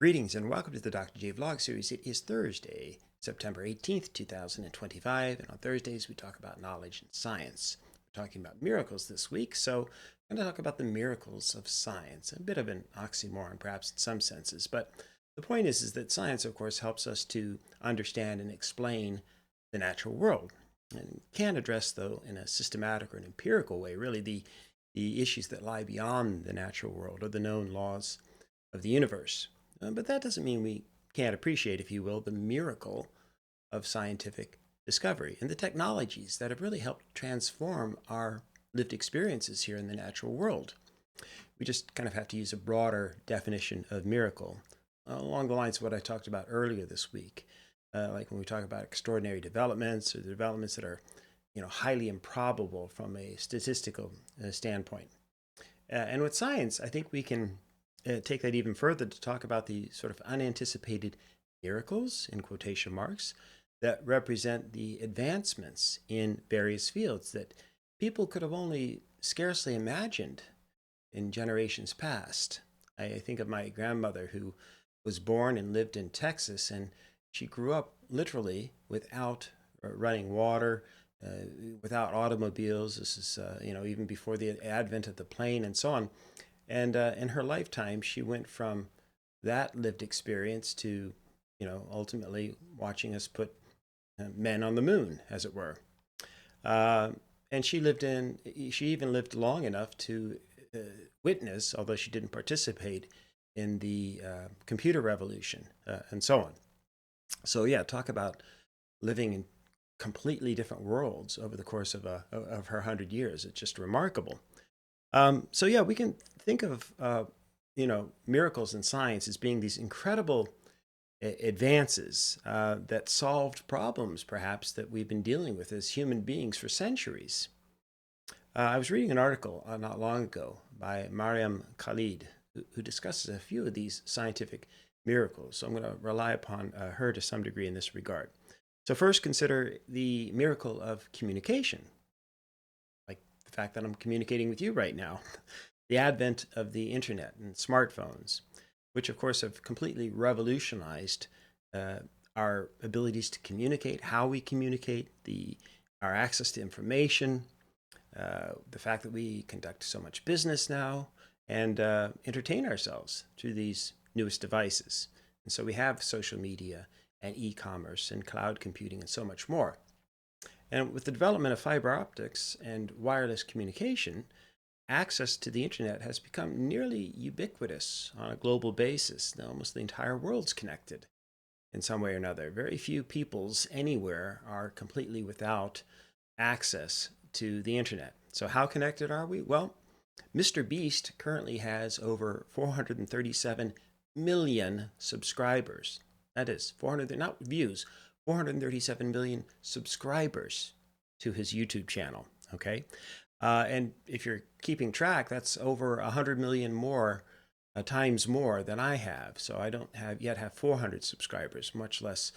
Greetings and welcome to the Dr. J Vlog series. It is Thursday, September 18th, 2025, and on Thursdays we talk about knowledge and science. We're talking about miracles this week, so I'm going to talk about the miracles of science. A bit of an oxymoron, perhaps in some senses, but the point is that science, of course, helps us to understand and explain the natural world, and can address, though, in a systematic or an empirical way, really the issues that lie beyond the natural world or the known laws of the universe. But that doesn't mean we can't appreciate, if you will, the miracle of scientific discovery and the technologies that have really helped transform our lived experiences here in the natural world. We just kind of have to use a broader definition of miracle, along the lines of what I talked about earlier this week, like when we talk about extraordinary developments or the developments that are, highly improbable from a statistical standpoint. And with science, I think we can take that even further to talk about the sort of unanticipated miracles, in quotation marks, that represent the advancements in various fields that people could have only scarcely imagined in generations past. I think of my grandmother, who was born and lived in Texas, and she grew up literally without running water, without automobiles. This is, even before the advent of the plane and so on. And in her lifetime, she went from that lived experience to, ultimately watching us put men on the moon, as it were. And she even lived long enough to witness, although she didn't participate in the computer revolution and so on. So yeah, talk about living in completely different worlds over the course of her 100 years. It's just remarkable. So yeah, we can think of miracles in science as being these incredible advances that solved problems, perhaps, that we've been dealing with as human beings for centuries. I was reading an article not long ago by Mariam Khalid, who discusses a few of these scientific miracles. So I'm going to rely upon her to some degree in this regard. So first, consider the miracle of communication. The fact that I'm communicating with you right now, the advent of the internet and smartphones, which of course have completely revolutionized our abilities to communicate, how we communicate, our access to information, the fact that we conduct so much business now and entertain ourselves through these newest devices. And so we have social media and e-commerce and cloud computing and so much more. And with the development of fiber optics and wireless communication, access to the internet has become nearly ubiquitous on a global basis. Now, almost the entire world's connected in some way or another. Very few peoples anywhere are completely without access to the internet. So how connected are we? Well, Mr. Beast currently has over 437 million subscribers. That is 400, not views, 437 million subscribers to his YouTube channel, okay? And if you're keeping track, that's over 100 million more times more than I have. So I don't yet have 400 subscribers, much less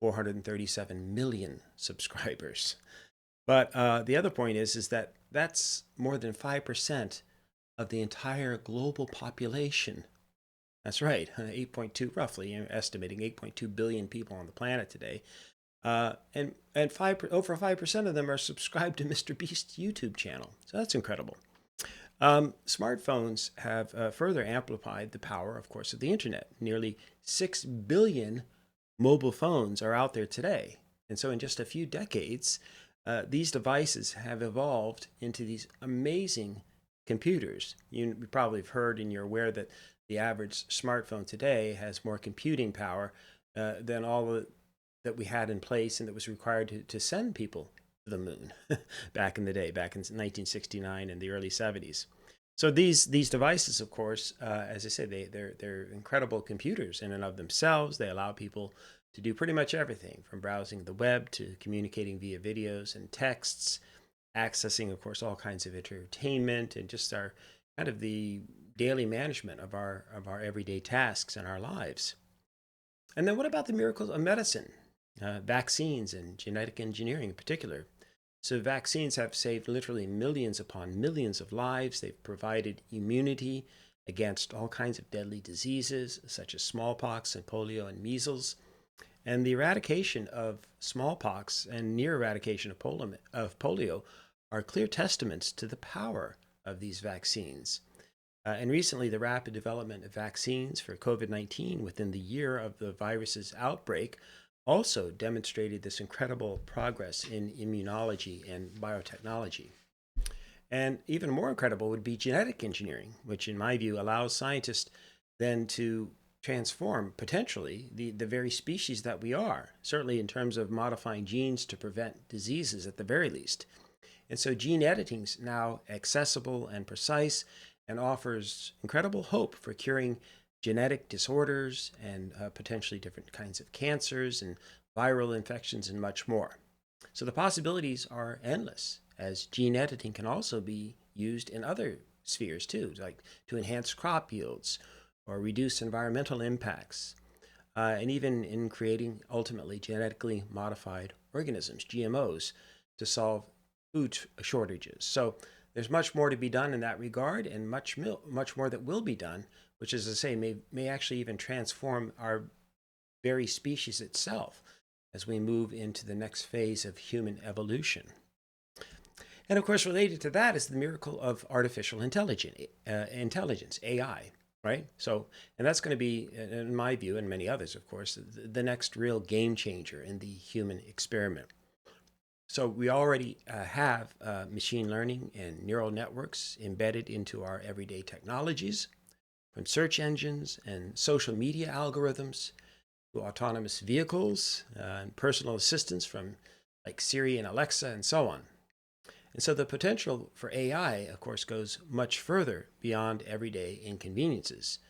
437 million subscribers. But the other point is that that's more than 5% of the entire global population. That's right, 8.2 roughly, estimating 8.2 billion people on the planet today. And over 5% of them are subscribed to Mr. Beast's YouTube channel. So that's incredible. Smartphones have further amplified the power, of course, of the internet. Nearly 6 billion mobile phones are out there today. And so in just a few decades, these devices have evolved into these amazing computers. You probably have heard and you're aware that the average smartphone today has more computing power than all that we had in place and that was required to send people to the moon back in the day, back in 1969 and the early 70s. So these devices, of course, as I said, they're incredible computers in and of themselves. They allow people to do pretty much everything, from browsing the web to communicating via videos and texts, accessing, of course, all kinds of entertainment, and just our kind of the daily management of our everyday tasks in our lives. And then what about the miracles of medicine, vaccines and genetic engineering in particular? So vaccines have saved literally millions upon millions of lives. They've provided immunity against all kinds of deadly diseases such as smallpox and polio and measles. And the eradication of smallpox and near eradication of polio are clear testaments to the power of these vaccines. And recently, the rapid development of vaccines for COVID-19 within the year of the virus's outbreak also demonstrated this incredible progress in immunology and biotechnology. And even more incredible would be genetic engineering, which, in my view, allows scientists then to transform potentially the very species that we are, certainly in terms of modifying genes to prevent diseases at the very least. And so gene editing is now accessible and precise and offers incredible hope for curing genetic disorders and potentially different kinds of cancers and viral infections and much more. So the possibilities are endless, as gene editing can also be used in other spheres too, like to enhance crop yields or reduce environmental impacts, and even in creating ultimately genetically modified organisms, GMOs, to solve food shortages. So there's much more to be done in that regard, and much more that will be done, which, as I say, may actually even transform our very species itself as we move into the next phase of human evolution. And of course, related to that is the miracle of artificial intelligence, AI, right? So, and that's going to be, in my view, and many others, of course, the next real game changer in the human experiment. So we already have machine learning and neural networks embedded into our everyday technologies, from search engines and social media algorithms to autonomous vehicles and personal assistants from like Siri and Alexa and so on. And so the potential for AI, of course, goes much further beyond everyday inconveniences.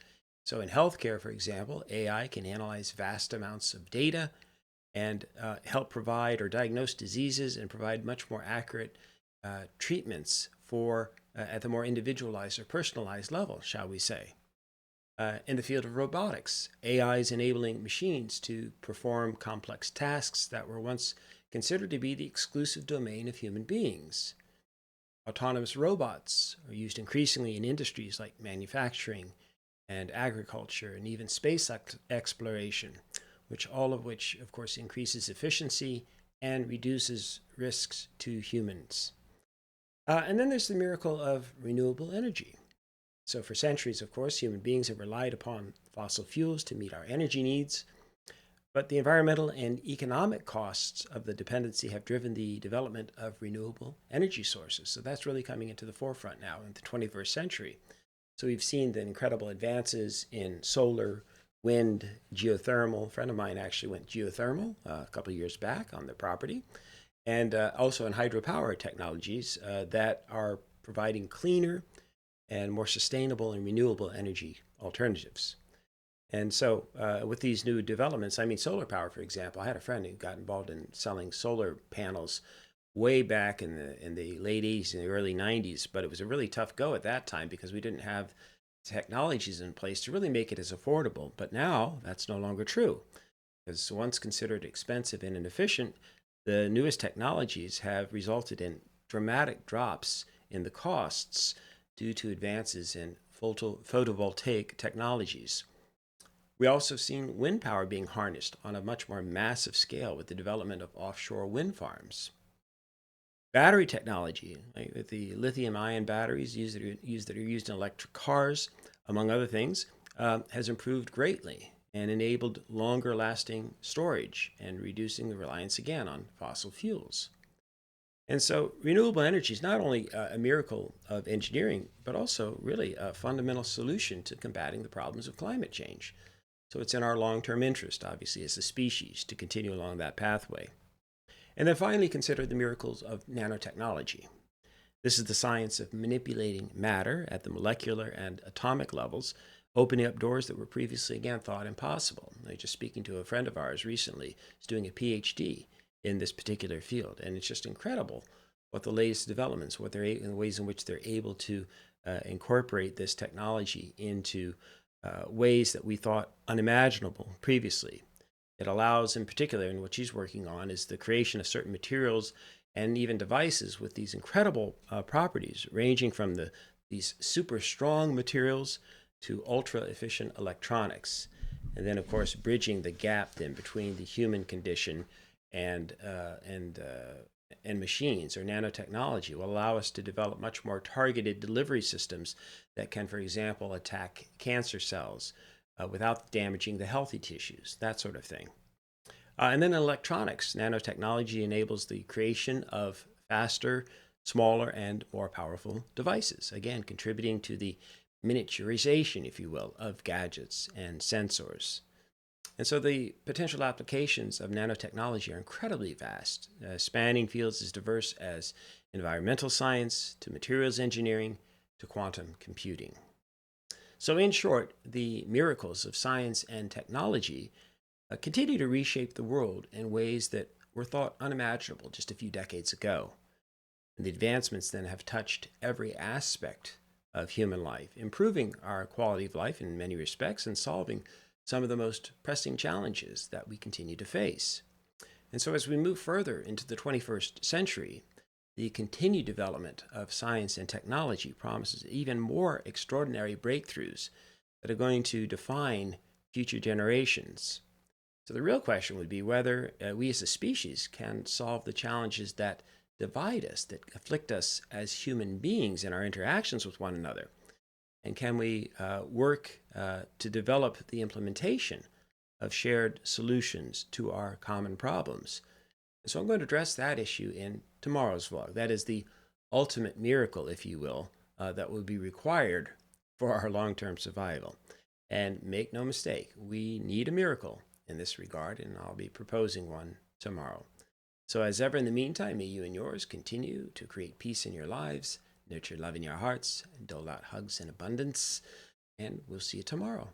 So in healthcare, for example, AI can analyze vast amounts of data and help provide or diagnose diseases and provide much more accurate treatments for at the more individualized or personalized level, shall we say. In the field of robotics, AI is enabling machines to perform complex tasks that were once considered to be the exclusive domain of human beings. Autonomous robots are used increasingly in industries like manufacturing and agriculture and even space exploration, all of which, of course, increases efficiency and reduces risks to humans. And then there's the miracle of renewable energy. So for centuries, of course, human beings have relied upon fossil fuels to meet our energy needs, but the environmental and economic costs of the dependency have driven the development of renewable energy sources. So that's really coming into the forefront now in the 21st century. So we've seen the incredible advances in solar, wind, geothermal. A friend of mine actually went geothermal a couple of years back on their property, and also in hydropower technologies that are providing cleaner and more sustainable and renewable energy alternatives. And so with these new developments, I mean, solar power, for example, I had a friend who got involved in selling solar panels way back in the late 80s and the early 90s, but it was a really tough go at that time because we didn't have technologies in place to really make it as affordable. But now that's no longer true, because once considered expensive and inefficient, the newest technologies have resulted in dramatic drops in the costs due to advances in photovoltaic technologies. We also seen wind power being harnessed on a much more massive scale with the development of offshore wind farms. Battery technology, like with the lithium-ion batteries that are used in electric cars, among other things, has improved greatly and enabled longer-lasting storage and reducing the reliance again on fossil fuels. And so renewable energy is not only a miracle of engineering, but also really a fundamental solution to combating the problems of climate change. So it's in our long-term interest, obviously, as a species, to continue along that pathway. And then finally, consider the miracles of nanotechnology. This is the science of manipulating matter at the molecular and atomic levels, opening up doors that were previously, again, thought impossible. I was just speaking to a friend of ours recently who's doing a PhD in this particular field, and it's just incredible what the latest developments, what they're in the ways in which they're able to incorporate this technology into ways that we thought unimaginable previously. It allows, in particular, and what she's working on is the creation of certain materials and even devices with these incredible properties, ranging from these super strong materials to ultra-efficient electronics. And then, of course, bridging the gap then between the human condition and machines or nanotechnology will allow us to develop much more targeted delivery systems that can, for example, attack cancer cells without damaging the healthy tissues, that sort of thing. And then in electronics, nanotechnology enables the creation of faster, smaller, and more powerful devices, again, contributing to the miniaturization, if you will, of gadgets and sensors. And so the potential applications of nanotechnology are incredibly vast, spanning fields as diverse as environmental science to materials engineering to quantum computing. So in short, the miracles of science and technology continue to reshape the world in ways that were thought unimaginable just a few decades ago. And the advancements then have touched every aspect of human life, improving our quality of life in many respects and solving some of the most pressing challenges that we continue to face. And so as we move further into the 21st century, the continued development of science and technology promises even more extraordinary breakthroughs that are going to define future generations. So the real question would be whether we as a species can solve the challenges that divide us, that afflict us as human beings in our interactions with one another. And can we work to develop the implementation of shared solutions to our common problems? And so I'm going to address that issue in tomorrow's vlog. That is the ultimate miracle, if you will, that will be required for our long-term survival. And make no mistake, we need a miracle in this regard, and I'll be proposing one tomorrow. So as ever, in the meantime, may you and yours continue to create peace in your lives, nurture love in your hearts, and dole out hugs in abundance, and we'll see you tomorrow.